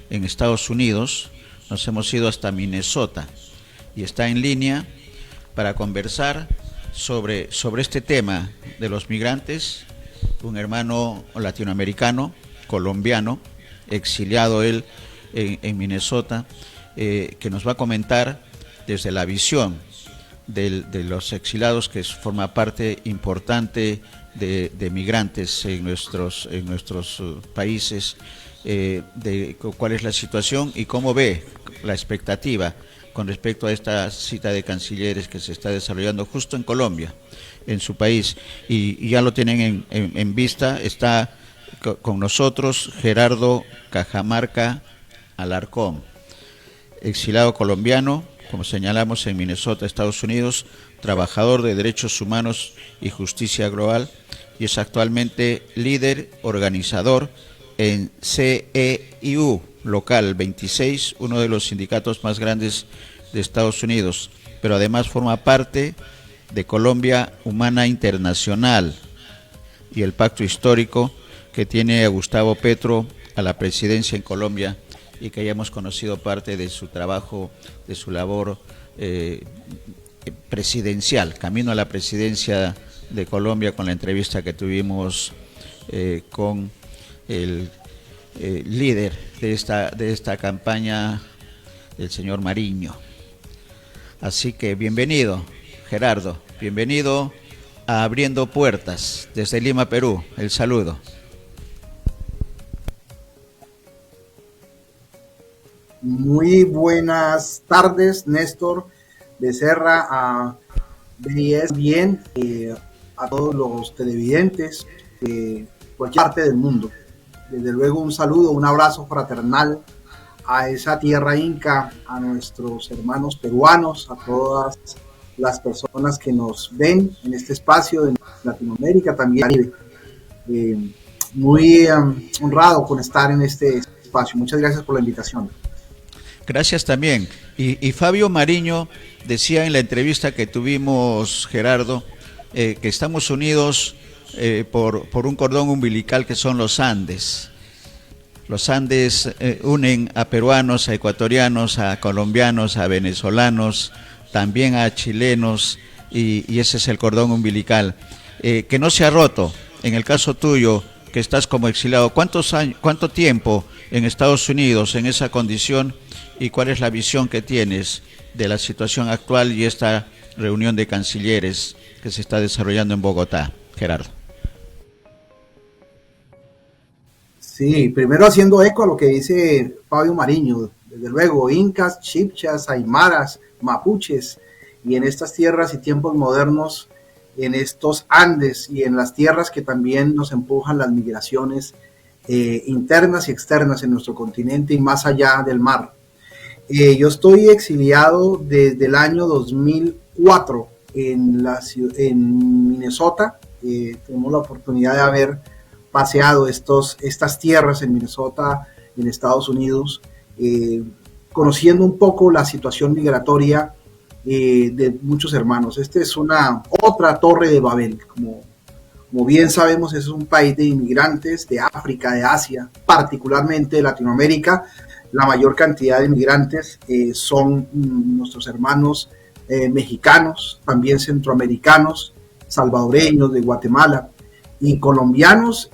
en Estados Unidos. Nos hemos ido hasta Minnesota y está en línea para conversar sobre este tema de los migrantes, un hermano latinoamericano, colombiano, exiliado él en Minnesota, que nos va a comentar desde la visión de los exilados, que forma parte importante de migrantes en nuestros países, de cuál es la situación y cómo ve la expectativa con respecto a esta cita de cancilleres que se está desarrollando justo en Colombia, en su país, y ya lo tienen en vista. Está con nosotros Gerardo Cajamarca Alarcón, exilado colombiano, como señalamos, en Minnesota, Estados Unidos, trabajador de derechos humanos y justicia global, y es actualmente líder organizador en CEIU Local 26, uno de los sindicatos más grandes de Estados Unidos, pero además forma parte de Colombia Humana Internacional y el pacto histórico que tiene a Gustavo Petro a la presidencia en Colombia, y que hayamos conocido parte de su trabajo, de su labor presidencial, camino a la presidencia de Colombia, con la entrevista que tuvimos con el líder de esta campaña, el señor Mariño. Así que bienvenido, Gerardo, bienvenido a Abriendo Puertas desde Lima, Perú. El saludo. Muy buenas tardes, Néstor Becerra, a BIS, bien, a todos los televidentes de cualquier parte del mundo. Desde luego un saludo, un abrazo fraternal a esa tierra inca, a nuestros hermanos peruanos, a todas las personas que nos ven en este espacio de Latinoamérica, también muy honrado con estar en este espacio. Muchas gracias por la invitación. Gracias también. Y Fabio Mariño decía en la entrevista que tuvimos, Gerardo, que estamos unidos por un cordón umbilical que son los Andes. Los Andes unen a peruanos, a ecuatorianos, a colombianos, a venezolanos, también a chilenos, y ese es el cordón umbilical, que no se ha roto. En el caso tuyo, que estás como exiliado, ¿cuánto tiempo en Estados Unidos en esa condición, y cuál es la visión que tienes de la situación actual y esta reunión de cancilleres que se está desarrollando en Bogotá, Gerardo? Sí, primero haciendo eco a lo que dice Fabio Mariño, desde luego, incas, chipchas, aymaras, mapuches, y en estas tierras y tiempos modernos, en estos Andes y en las tierras que también nos empujan las migraciones internas y externas en nuestro continente y más allá del mar. Yo estoy exiliado desde el año 2004 en Minnesota. Tenemos la oportunidad de haber paseado estas tierras en Minnesota, en Estados Unidos, conociendo un poco la situación migratoria de muchos hermanos. Esta es otra torre de Babel. Como bien sabemos, es un país de inmigrantes de África, de Asia, particularmente de Latinoamérica. La mayor cantidad de migrantes son nuestros hermanos mexicanos, también centroamericanos, salvadoreños, de Guatemala, y colombianos,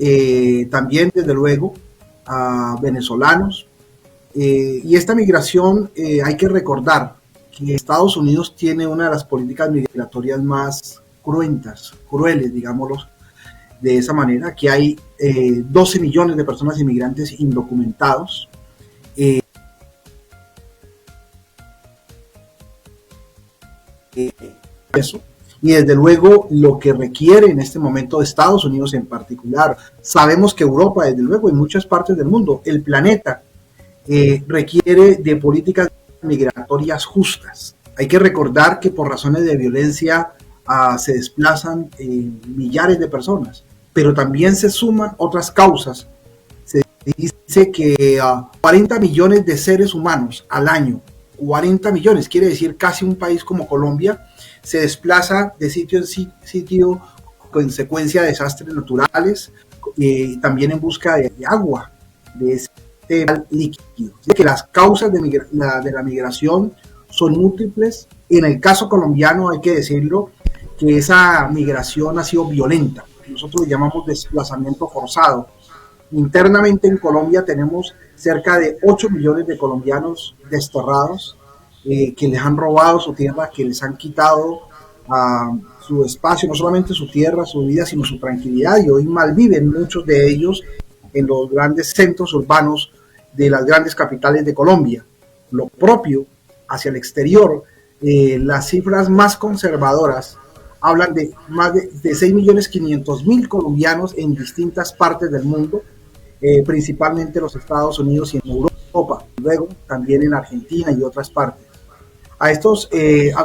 también desde luego venezolanos. Y esta migración, hay que recordar que Estados Unidos tiene una de las políticas migratorias más crueles, digámoslo de esa manera, que hay 12 millones de personas inmigrantes indocumentados. Eso. Y desde luego lo que requiere en este momento Estados Unidos en particular, sabemos que Europa, desde luego, en muchas partes del mundo, el planeta, requiere de políticas migratorias justas. Hay que recordar que por razones de violencia se desplazan millares de personas, pero también se suman otras causas. Se dice que 40 millones de seres humanos al año, 40 millones, quiere decir casi un país como Colombia, se desplaza de sitio en sitio consecuencia de desastres naturales, también en busca de agua, de líquido. Es que las causas de la migración son múltiples. En el caso colombiano hay que decirlo que esa migración ha sido violenta. Nosotros le llamamos desplazamiento forzado. Internamente en Colombia tenemos cerca de 8 millones de colombianos desterrados, que les han robado su tierra, que les han quitado su espacio, no solamente su tierra, su vida, sino su tranquilidad, y hoy malviven muchos de ellos en los grandes centros urbanos de las grandes capitales de Colombia. Lo propio hacia el exterior, las cifras más conservadoras hablan de más de 6.500.000 colombianos en distintas partes del mundo, principalmente en los Estados Unidos y en Europa, luego también en Argentina y otras partes. A estos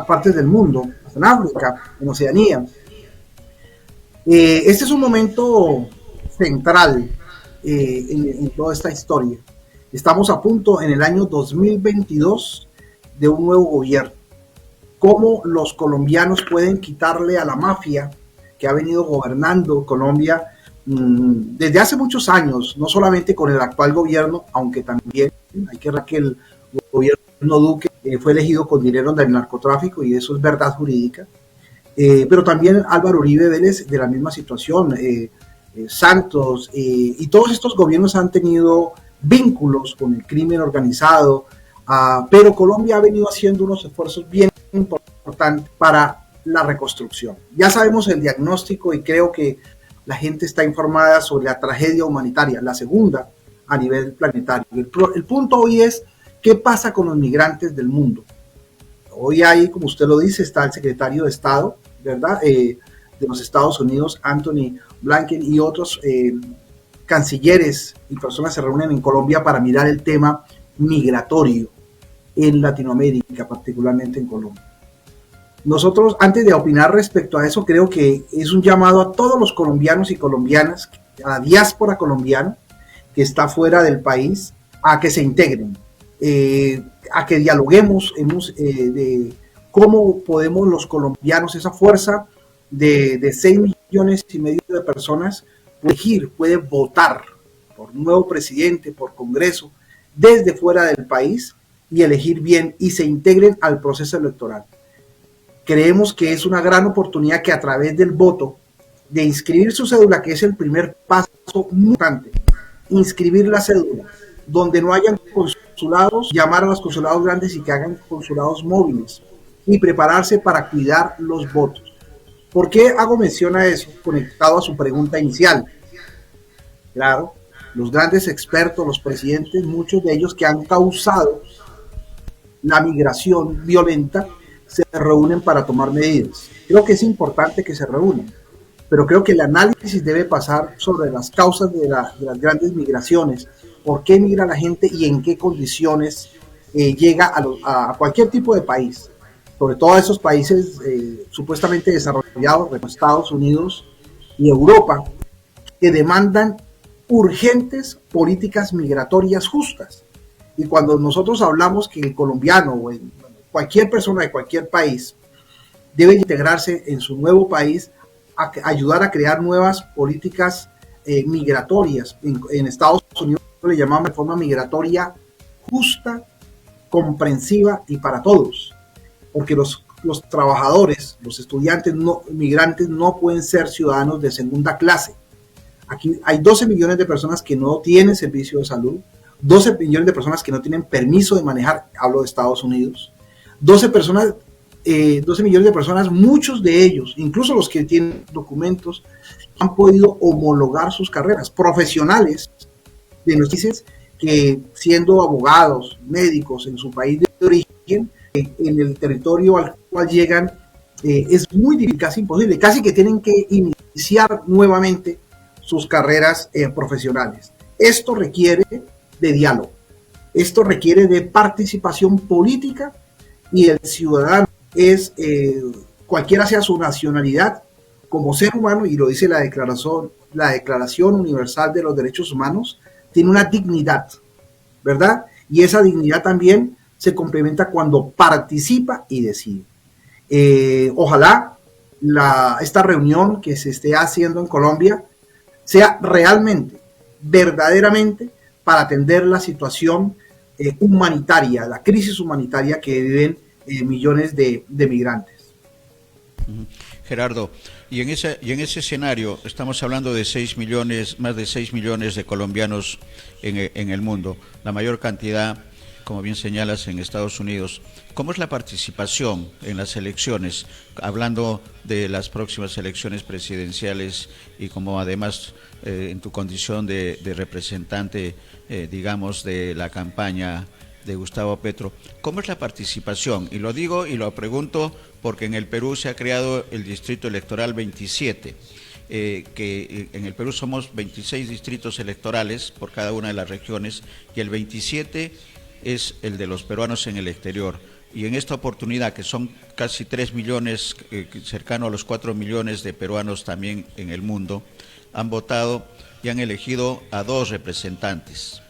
partes del mundo, en África, en Oceanía. Este es un momento central en toda esta historia. Estamos a punto en el año 2022 de un nuevo gobierno. ¿Cómo los colombianos pueden quitarle a la mafia que ha venido gobernando Colombia desde hace muchos años, no solamente con el actual gobierno, aunque también hay que ver que el gobierno Duque fue elegido con dinero del narcotráfico, y eso es verdad jurídica, pero también Álvaro Uribe Vélez de la misma situación, Santos, y todos estos gobiernos han tenido vínculos con el crimen organizado, pero Colombia ha venido haciendo unos esfuerzos bien importantes para la reconstrucción. Ya sabemos el diagnóstico y creo que la gente está informada sobre la tragedia humanitaria, la segunda a nivel planetario. El punto hoy es: ¿qué pasa con los migrantes del mundo? Hoy hay, como usted lo dice, está el secretario de Estado, ¿verdad? De los Estados Unidos, Anthony Blinken, y otros cancilleres y personas se reúnen en Colombia para mirar el tema migratorio en Latinoamérica, particularmente en Colombia. Nosotros, antes de opinar respecto a eso, creo que es un llamado a todos los colombianos y colombianas, a la diáspora colombiana que está fuera del país, a que se integren, a que dialoguemos de cómo podemos los colombianos, esa fuerza de 6,5 millones de personas, elegir, puede votar por un nuevo presidente, por Congreso, desde fuera del país, y elegir bien y se integren al proceso electoral. Creemos que es una gran oportunidad que a través del voto, de inscribir su cédula, que es el primer paso muy importante, inscribir la cédula, donde no hayan consulados, llamar a los consulados grandes y que hagan consulados móviles, y prepararse para cuidar los votos. ¿Por qué hago mención a eso? Conectado a su pregunta inicial. Claro, los grandes expertos, los presidentes, muchos de ellos que han causado la migración violenta, se reúnen para tomar medidas. Creo que es importante que se reúnan, pero creo que el análisis debe pasar sobre las causas de las grandes migraciones, por qué migra la gente y en qué condiciones llega a cualquier tipo de país, sobre todo a esos países supuestamente desarrollados, como Estados Unidos y Europa, que demandan urgentes políticas migratorias justas. Y cuando nosotros hablamos que el colombiano o cualquier persona de cualquier país debe integrarse en su nuevo país, ayudar a crear nuevas políticas migratorias. En Estados Unidos le llamamos reforma migratoria justa, comprensiva y para todos, porque los trabajadores, los estudiantes migrantes no pueden ser ciudadanos de segunda clase. Aquí hay 12 millones de personas que no tienen servicio de salud, 12 millones de personas que no tienen permiso de manejar, hablo de Estados Unidos, 12 millones de personas, muchos de ellos, incluso los que tienen documentos, han podido homologar sus carreras. Profesionales de nuestros países que, siendo abogados, médicos en su país de origen, en el territorio al cual llegan, es muy difícil, casi imposible, casi que tienen que iniciar nuevamente sus carreras profesionales. Esto requiere de diálogo, esto requiere de participación política, y el ciudadano es, cualquiera sea su nacionalidad, como ser humano, y lo dice la Declaración Universal de los Derechos Humanos, tiene una dignidad, ¿verdad? Y esa dignidad también se complementa cuando participa y decide. Ojalá esta reunión que se esté haciendo en Colombia sea realmente, verdaderamente, para atender la situación humanitaria, la crisis humanitaria que viven millones de migrantes. Gerardo, y en ese escenario estamos hablando de 6 millones, más de 6 millones de colombianos en el mundo, la mayor cantidad, como bien señalas, en Estados Unidos. ¿Cómo es la participación en las elecciones, hablando de las próximas elecciones presidenciales y como además en tu condición de representante, digamos, de la campaña de Gustavo Petro? ¿Cómo es la participación? Y lo digo y lo pregunto porque en el Perú se ha creado el Distrito Electoral 27, que en el Perú somos 26 distritos electorales por cada una de las regiones, y el 27 es el de los peruanos en el exterior. Y en esta oportunidad, que son casi 3 millones, cercano a los 4 millones de peruanos también en el mundo, han votado y han elegido a 2 representantes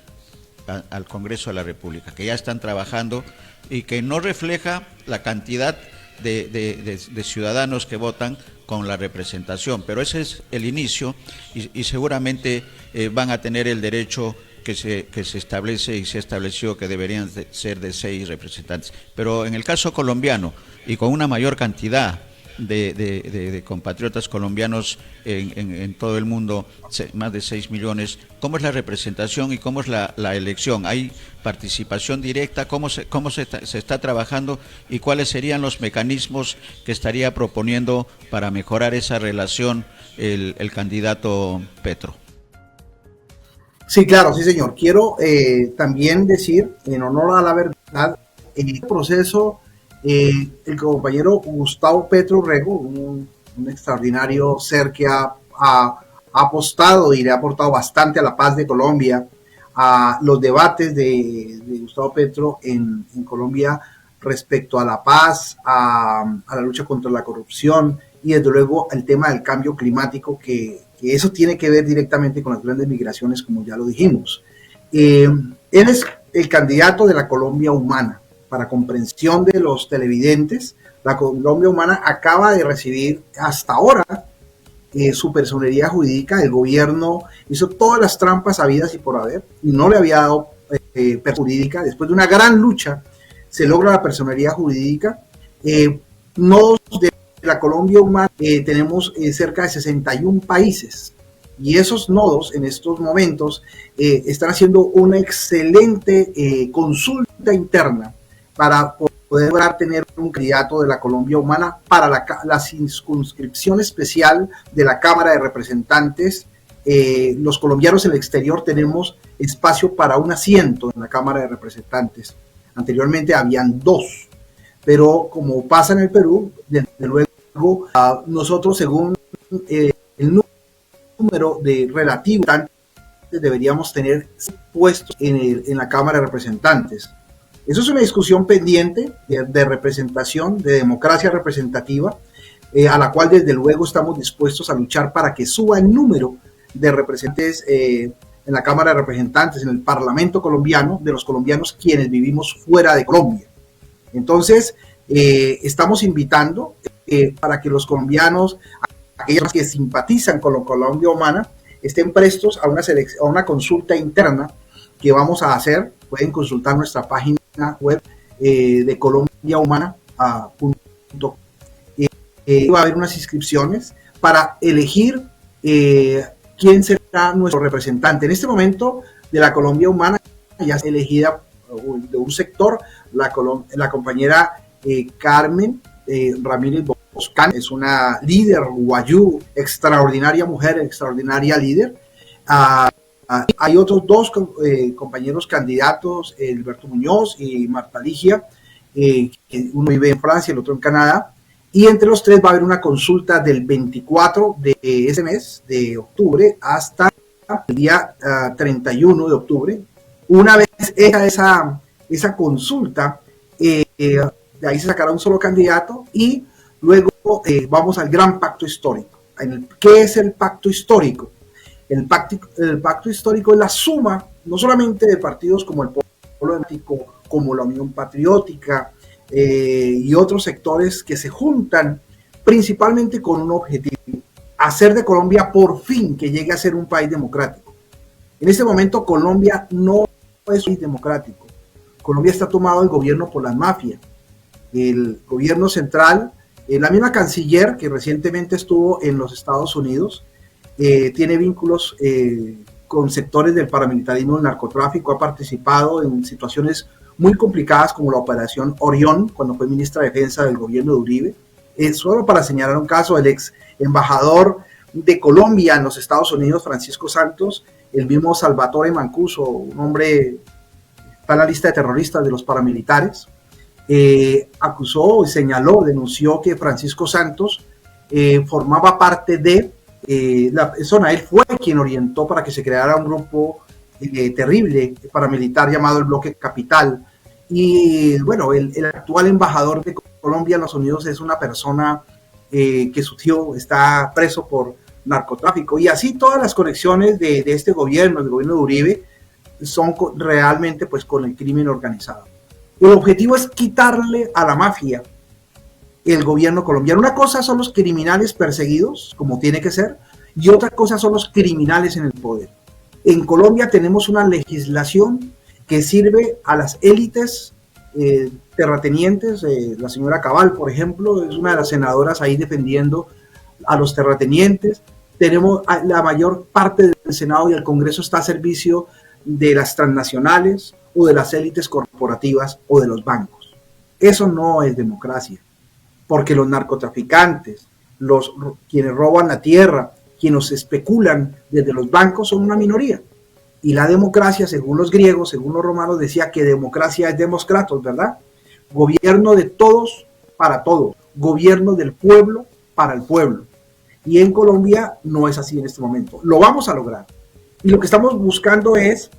al Congreso de la República, que ya están trabajando y que no refleja la cantidad de ciudadanos que votan con la representación, pero ese es el inicio y seguramente van a tener el derecho que se establece y se ha establecido que deberían ser de 6 representantes. Pero en el caso colombiano, y con una mayor cantidad de compatriotas colombianos en todo el mundo, más de 6 millones, ¿cómo es la representación y cómo es la elección? ¿Hay participación directa? ¿Cómo se está trabajando? ¿Y cuáles serían los mecanismos que estaría proponiendo para mejorar esa relación el candidato Petro? Sí, claro, sí, señor. Quiero también decir, en honor a la verdad, en este proceso, el compañero Gustavo Petro Rego, un extraordinario ser que ha apostado y le ha aportado bastante a la paz de Colombia, a los debates de Gustavo Petro en Colombia respecto a la paz, a la lucha contra la corrupción y desde luego el tema del cambio climático, que eso tiene que ver directamente con las grandes migraciones, como ya lo dijimos. Él es el candidato de la Colombia humana. Para comprensión de los televidentes, la Colombia humana acaba de recibir hasta ahora su personería jurídica. El gobierno hizo todas las trampas habidas y por haber y no le había dado personería jurídica. Después de una gran lucha se logra la personería jurídica. Nodos de la Colombia humana tenemos cerca de 61 países, y esos nodos en estos momentos están haciendo una excelente consulta interna para poder lograr tener un candidato de la Colombia humana para la circunscripción especial de la Cámara de Representantes. Los colombianos en el exterior tenemos espacio para un asiento en la Cámara de Representantes. Anteriormente habían 2, pero como pasa en el Perú, desde luego nosotros, según el número de relativos, deberíamos tener puestos en la Cámara de Representantes. Eso es una discusión pendiente de representación, de democracia representativa, a la cual desde luego estamos dispuestos a luchar para que suba el número de representantes en la Cámara de Representantes, en el Parlamento colombiano, de los colombianos quienes vivimos fuera de Colombia. Entonces, estamos invitando para que los colombianos, aquellos que simpatizan con la Colombia humana, estén prestos a una consulta interna que vamos a hacer. Pueden consultar nuestra página web de colombiahumana.com. Va a haber unas inscripciones para elegir quién será nuestro representante. En este momento de la Colombia humana ya es elegida de un sector, la compañera Carmen Ramírez Boscán, es una líder guayú, extraordinaria mujer, extraordinaria líder. Hay otros 2 compañeros candidatos, Alberto Muñoz y Marta Ligia, que uno vive en Francia y el otro en Canadá, y entre los 3 va a haber una consulta del 24 de ese mes, de octubre, hasta el día 31 de octubre. Una vez hecha esa consulta, de ahí se sacará un solo candidato y luego vamos al gran pacto histórico. ¿Qué es el pacto histórico? El pacto histórico es la suma no solamente de partidos como el Polo Democrático, como la Unión Patriótica y otros sectores que se juntan principalmente con un objetivo: hacer de Colombia por fin que llegue a ser un país democrático. En este momento Colombia no es un país democrático. Colombia está tomado el gobierno por las mafias. El gobierno central, la misma canciller que recientemente estuvo en los Estados Unidos, tiene vínculos con sectores del paramilitarismo, del narcotráfico, ha participado en situaciones muy complicadas como la operación Orión, cuando fue ministra de Defensa del gobierno de Uribe. Solo para señalar un caso, el ex embajador de Colombia en los Estados Unidos, Francisco Santos, el mismo Salvatore Mancuso, un hombre está en la lista de terroristas de los paramilitares, acusó, señaló, denunció que Francisco Santos formaba parte de la persona, él fue quien orientó para que se creara un grupo terrible paramilitar llamado el Bloque Capital. Y bueno, el actual embajador de Colombia en los Unidos es una persona que su tío está preso por narcotráfico, y así todas las conexiones de este gobierno, del gobierno de Uribe, son realmente pues con el crimen organizado. El objetivo es quitarle a la mafia el gobierno colombiano. Una cosa son los criminales perseguidos, como tiene que ser, y otra cosa son los criminales en el poder. En Colombia tenemos una legislación que sirve a las élites terratenientes. La señora Cabal, por ejemplo, es una de las senadoras ahí defendiendo a los terratenientes. Tenemos la mayor parte del Senado y el Congreso está a servicio de las transnacionales o de las élites corporativas o de los bancos. Eso no es democracia, porque los narcotraficantes, quienes roban la tierra, quienes especulan desde los bancos son una minoría. Y la democracia, según los griegos, según los romanos, decía que democracia es demoskratos, ¿verdad? Gobierno de todos para todos, gobierno del pueblo para el pueblo. Y en Colombia no es así en este momento. Lo vamos a lograr. Y lo que estamos buscando es,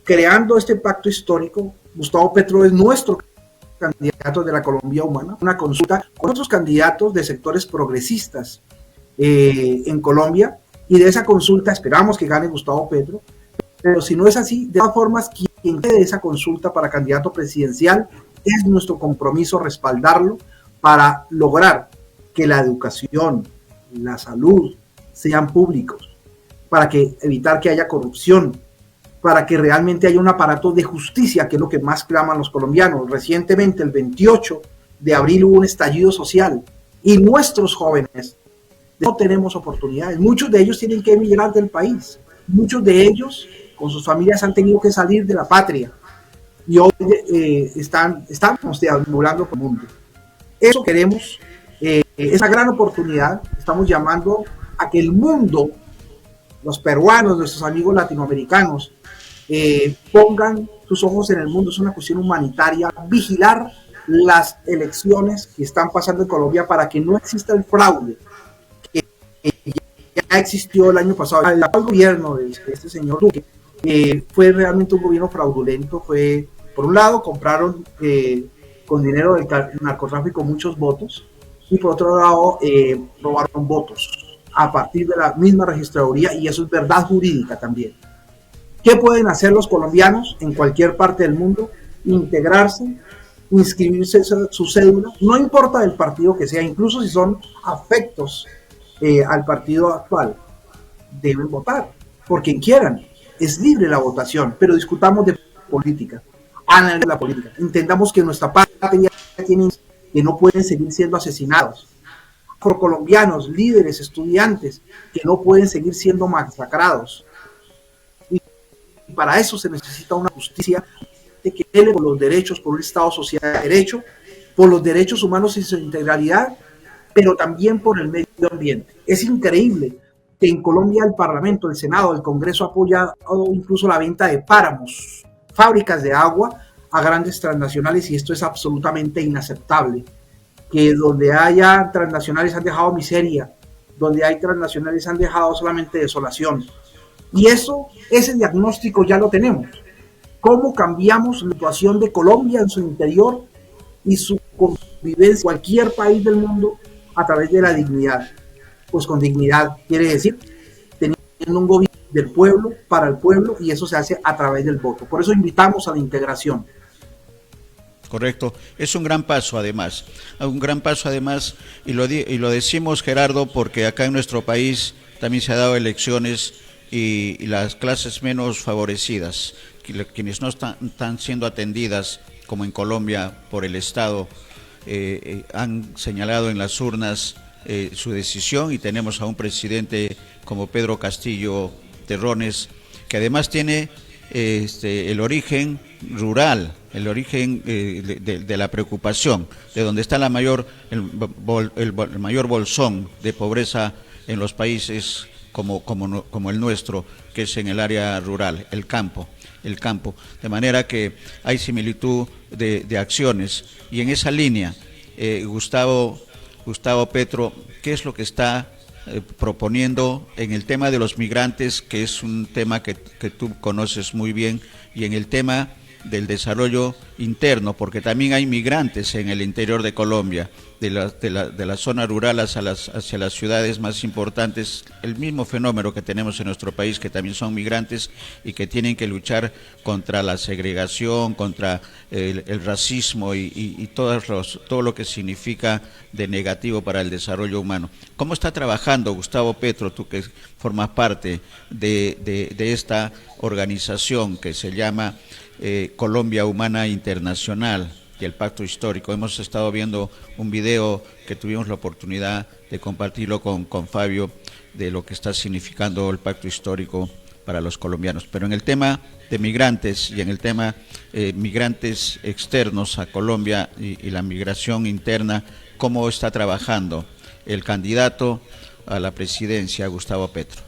creando este pacto histórico, Gustavo Petro es nuestro candidato de la Colombia humana, una consulta con otros candidatos de sectores progresistas en Colombia, y de esa consulta esperamos que gane Gustavo Petro. Pero si no es así, de todas formas, quien quede esa consulta para candidato presidencial, es nuestro compromiso respaldarlo para lograr que la educación, la salud sean públicos, para evitar que haya corrupción, para que realmente haya un aparato de justicia, que es lo que más claman los colombianos. Recientemente, el 28 de abril, hubo un estallido social y nuestros jóvenes no tenemos oportunidades. Muchos de ellos tienen que emigrar del país. Muchos de ellos con sus familias han tenido que salir de la patria y hoy estamos deambulando por el mundo. Eso queremos, esa gran oportunidad. Estamos llamando a que el mundo, los peruanos, nuestros amigos latinoamericanos, pongan sus ojos en el mundo. Es una cuestión humanitaria, vigilar las elecciones que están pasando en Colombia para que no exista el fraude que ya existió el año pasado. El gobierno de este señor Duque fue realmente un gobierno fraudulento. Fue, por un lado, compraron con dinero del narcotráfico muchos votos, y por otro lado robaron votos a partir de la misma registraduría, y eso es verdad jurídica también. ¿Qué pueden hacer los colombianos en cualquier parte del mundo? Integrarse, inscribirse su cédula, no importa del partido que sea, incluso si son afectos al partido actual, deben votar por quien quieran. Es libre la votación, pero discutamos de política, analicemos la política, entendamos que nuestra patria tiene que no pueden seguir siendo asesinados, afrocolombianos, líderes, estudiantes que no pueden seguir siendo masacrados. Y para eso se necesita una justicia que vele por los derechos, por un Estado social de derecho, por los derechos humanos y su integralidad, pero también por el medio ambiente. Es increíble que en Colombia el Parlamento, el Senado, el Congreso ha apoyado incluso la venta de páramos, fábricas de agua, a grandes transnacionales, y esto es absolutamente inaceptable. Que donde haya transnacionales han dejado miseria, donde hay transnacionales han dejado solamente desolación. Y eso, ese diagnóstico ya lo tenemos. ¿Cómo cambiamos la situación de Colombia en su interior y su convivencia en cualquier país del mundo a través de la dignidad? Pues con dignidad quiere decir teniendo un gobierno del pueblo, para el pueblo, y eso se hace a través del voto. Por eso invitamos a la integración. Correcto, es un gran paso además, y lo decimos, Gerardo, porque acá en nuestro país también se han dado elecciones y las clases menos favorecidas, quienes no están siendo atendidas, como en Colombia, por el Estado, han señalado en las urnas su decisión, y tenemos a un presidente como Pedro Castillo Terrones, que además tiene el origen rural, el origen de la preocupación, de donde está el mayor bolsón de pobreza en los países como el nuestro, que es en el área rural, el campo. De manera que hay similitud de acciones, y en esa línea, Gustavo Petro, ¿qué es lo que está proponiendo en el tema de los migrantes, que es un tema que tú conoces muy bien, y en el tema del desarrollo interno, porque también hay migrantes en el interior de Colombia, de la zona rural hacia las ciudades más importantes, el mismo fenómeno que tenemos en nuestro país, que también son migrantes y que tienen que luchar contra la segregación, contra el racismo y todo lo que significa de negativo para el desarrollo humano. ¿Cómo está trabajando Gustavo Petro, tú que formas parte de esta organización que se llama Colombia Humana Internacional y el Pacto Histórico? Hemos estado viendo un video que tuvimos la oportunidad de compartirlo con Fabio, de lo que está significando el Pacto Histórico para los colombianos. Pero en el tema de migrantes y en el tema migrantes externos a Colombia y la migración interna, ¿cómo está trabajando el candidato a la presidencia, Gustavo Petro?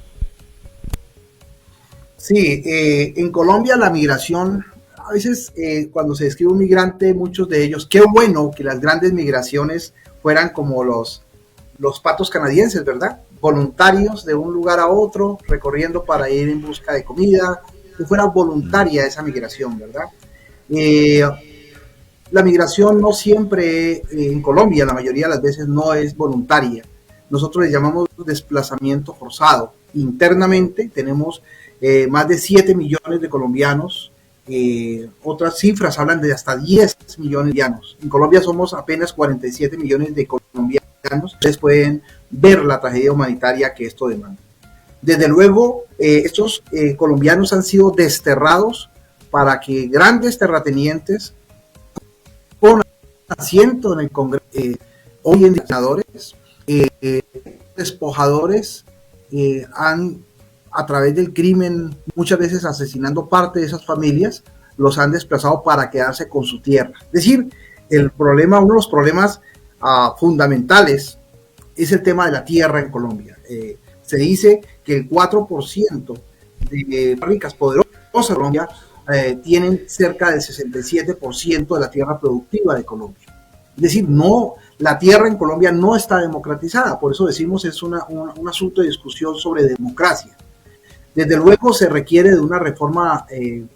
Sí, en Colombia la migración, a veces cuando se describe un migrante, muchos de ellos, qué bueno que las grandes migraciones fueran como los patos canadienses, ¿verdad? Voluntarios de un lugar a otro, recorriendo para ir en busca de comida, que fuera voluntaria esa migración, ¿verdad? La migración no siempre, en Colombia, la mayoría de las veces no es voluntaria. Nosotros le llamamos desplazamiento forzado. Internamente tenemos más de 7 millones de colombianos. Otras cifras hablan de hasta 10 millones de colombianos. En Colombia somos apenas 47 millones de colombianos. Ustedes pueden ver la tragedia humanitaria que esto demanda. Desde luego, estos colombianos han sido desterrados para que grandes terratenientes con asiento en el Congreso, hoy en día senadores, despojadores, han, a través del crimen, muchas veces asesinando parte de esas familias, los han desplazado para quedarse con su tierra. Es decir, el problema, uno de los problemas fundamentales es el tema de la tierra en Colombia. Se dice que el 4% de ricas, poderosas de Colombia tienen cerca del 67% de la tierra productiva de Colombia. Es decir, no, la tierra en Colombia no está democratizada, por eso decimos es un asunto de discusión sobre democracia. Desde luego se requiere de una reforma en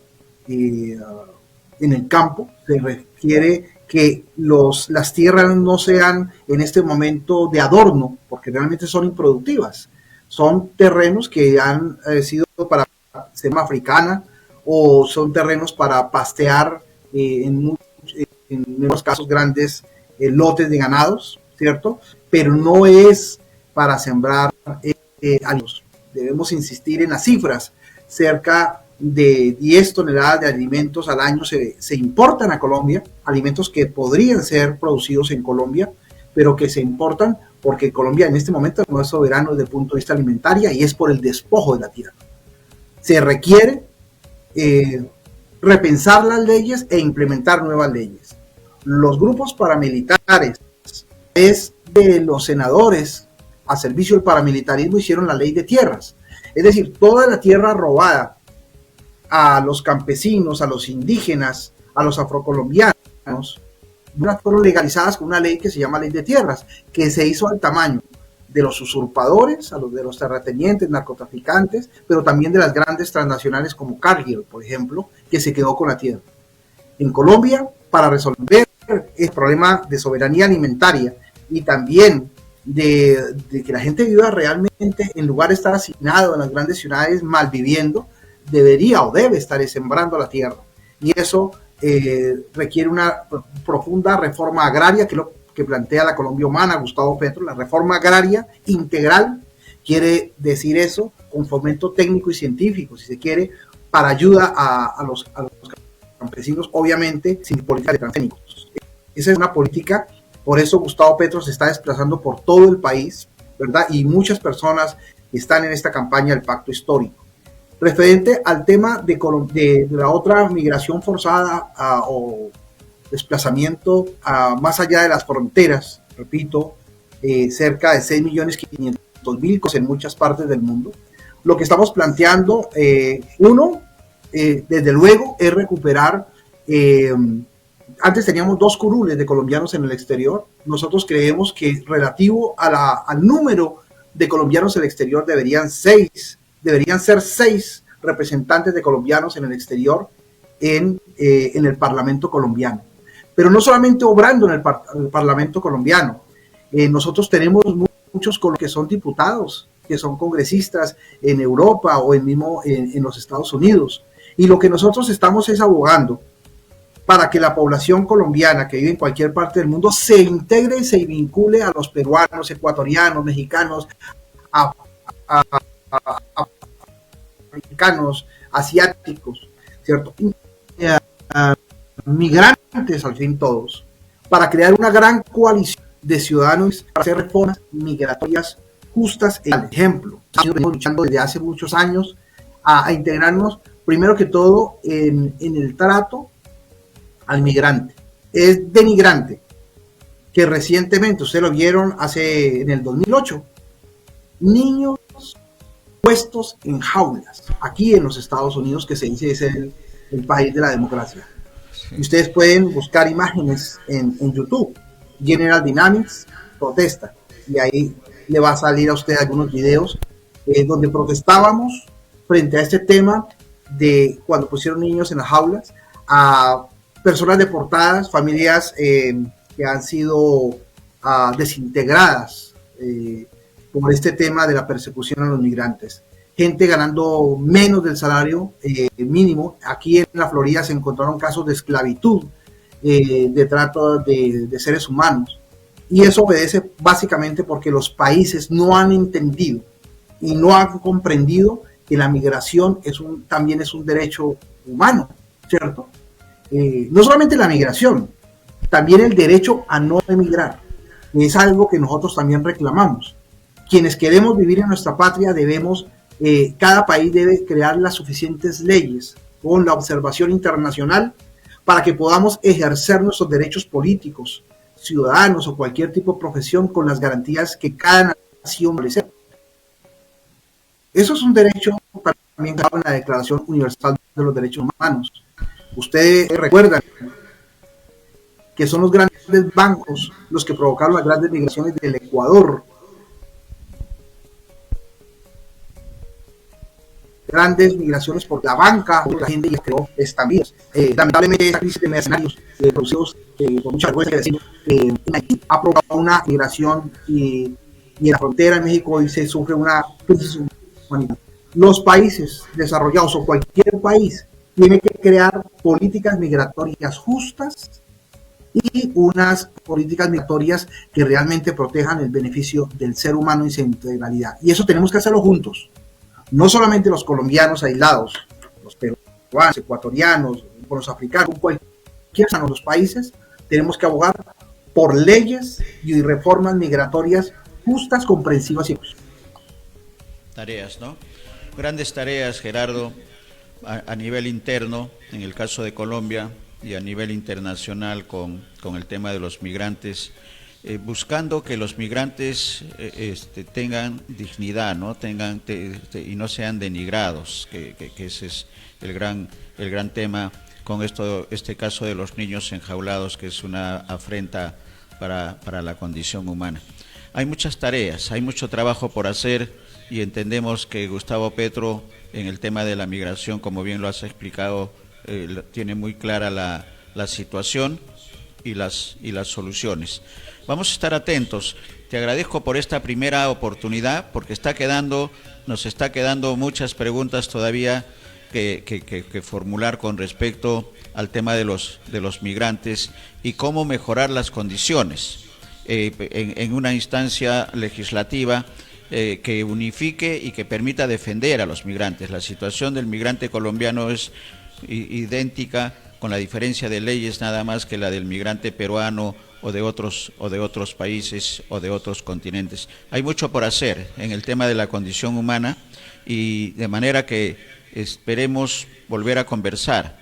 el campo, se requiere que las tierras no sean en este momento de adorno, porque realmente son improductivas. Son terrenos que han sido para selva africana o son terrenos para pastear en unos casos grandes lotes de ganados, ¿cierto? Pero no es para sembrar alimentos. Debemos insistir en las cifras. Cerca de 10 toneladas de alimentos al año se importan a Colombia, alimentos que podrían ser producidos en Colombia, pero que se importan porque Colombia en este momento no es soberano desde el punto de vista alimentario y es por el despojo de la tierra. Se requiere repensar las leyes e implementar nuevas leyes. Los grupos paramilitares, es de los senadores a servicio del paramilitarismo, hicieron la ley de tierras. Es decir, toda la tierra robada a los campesinos, a los indígenas, a los afrocolombianos, fueron legalizadas con una ley que se llama Ley de Tierras, que se hizo al tamaño de los usurpadores, de los terratenientes, narcotraficantes, pero también de las grandes transnacionales como Cargill, por ejemplo, que se quedó con la tierra. En Colombia, para resolver el problema de soberanía alimentaria y también de que la gente viva realmente, en lugar de estar asignado en las grandes ciudades malviviendo, debería o debe estar sembrando la tierra. Y eso requiere una profunda reforma agraria, que es lo que plantea la Colombia Humana, Gustavo Petro. La reforma agraria integral quiere decir eso, con fomento técnico y científico, si se quiere, para ayuda a los campesinos, obviamente sin política de transgénicos. Esa es una política, por eso Gustavo Petro se está desplazando por todo el país, ¿verdad? Y muchas personas están en esta campaña del Pacto Histórico. Referente al tema de la otra migración forzada o desplazamiento más allá de las fronteras, repito, cerca de 6.500.000 en muchas partes del mundo. Lo que estamos planteando, desde luego, es recuperar. Antes teníamos 2 curules de colombianos en el exterior. Nosotros creemos que relativo al número de colombianos en el exterior deberían ser 6 representantes de colombianos en el exterior en el Parlamento colombiano. Pero no solamente obrando en el Parlamento colombiano. Nosotros tenemos muchos que son diputados, que son congresistas en Europa o en los Estados Unidos. Y lo que nosotros estamos es abogando para que la población colombiana que vive en cualquier parte del mundo se integre y se vincule a los peruanos, ecuatorianos, mexicanos, africanos, asiáticos, ¿cierto? Migrantes, al fin todos, para crear una gran coalición de ciudadanos para hacer reformas migratorias justas. Por ejemplo, estamos luchando desde hace muchos años a integrarnos, primero que todo, en el trato al migrante. Es denigrante que recientemente, ustedes lo vieron en el 2008, niños puestos en jaulas, aquí en los Estados Unidos, que se dice es el país de la democracia. Sí. Y ustedes pueden buscar imágenes en YouTube, General Dynamics, protesta, y ahí le va a salir a usted algunos videos donde protestábamos frente a este tema de cuando pusieron niños en las jaulas, a personas deportadas, familias que han sido desintegradas por este tema de la persecución a los migrantes. Gente ganando menos del salario mínimo. Aquí en la Florida se encontraron casos de esclavitud, de trato de seres humanos. Y eso obedece básicamente porque los países no han entendido y no han comprendido que la migración también es un derecho humano, ¿cierto? No solamente la migración, también el derecho a no emigrar, que es algo que nosotros también reclamamos. Quienes queremos vivir en nuestra patria cada país debe crear las suficientes leyes con la observación internacional para que podamos ejercer nuestros derechos políticos, ciudadanos o cualquier tipo de profesión con las garantías que cada nación merece. Eso es un derecho también en la Declaración Universal de los Derechos Humanos. Ustedes recuerdan que son los grandes bancos los que provocaron las grandes migraciones del Ecuador. Grandes migraciones por la banca, la gente ya creó estambías. Lamentablemente, esa crisis de mercenarios producidos por mucha vergüenza en Haití ha provocado una migración y en la frontera en México hoy se sufre una crisis humanitaria. Los países desarrollados o cualquier país tiene que crear políticas migratorias justas y unas políticas migratorias que realmente protejan el beneficio del ser humano en su integralidad. Y eso tenemos que hacerlo juntos. No solamente los colombianos aislados, los peruanos, ecuatorianos, los africanos, cualquiera de los países, tenemos que abogar por leyes y reformas migratorias justas, comprensivas y justas. Tareas, ¿no? Grandes tareas, Gerardo, a nivel interno, en el caso de Colombia, y a nivel internacional con el tema de los migrantes, buscando que los migrantes tengan dignidad, ¿no? Y no sean denigrados, que ese es el gran tema con este caso de los niños enjaulados, que es una afrenta para la condición humana. Hay muchas tareas, hay mucho trabajo por hacer, y entendemos que Gustavo Petro, en el tema de la migración, como bien lo has explicado, tiene muy clara la situación y las soluciones. Vamos a estar atentos. Te agradezco por esta primera oportunidad, porque nos está quedando muchas preguntas todavía que formular con respecto al tema de los migrantes y cómo mejorar las condiciones en una instancia legislativa que unifique y que permita defender a los migrantes. La situación del migrante colombiano es idéntica, con la diferencia de leyes nada más que la del migrante peruano o de otros países o de otros continentes. Hay mucho por hacer en el tema de la condición humana, y de manera que esperemos volver a conversar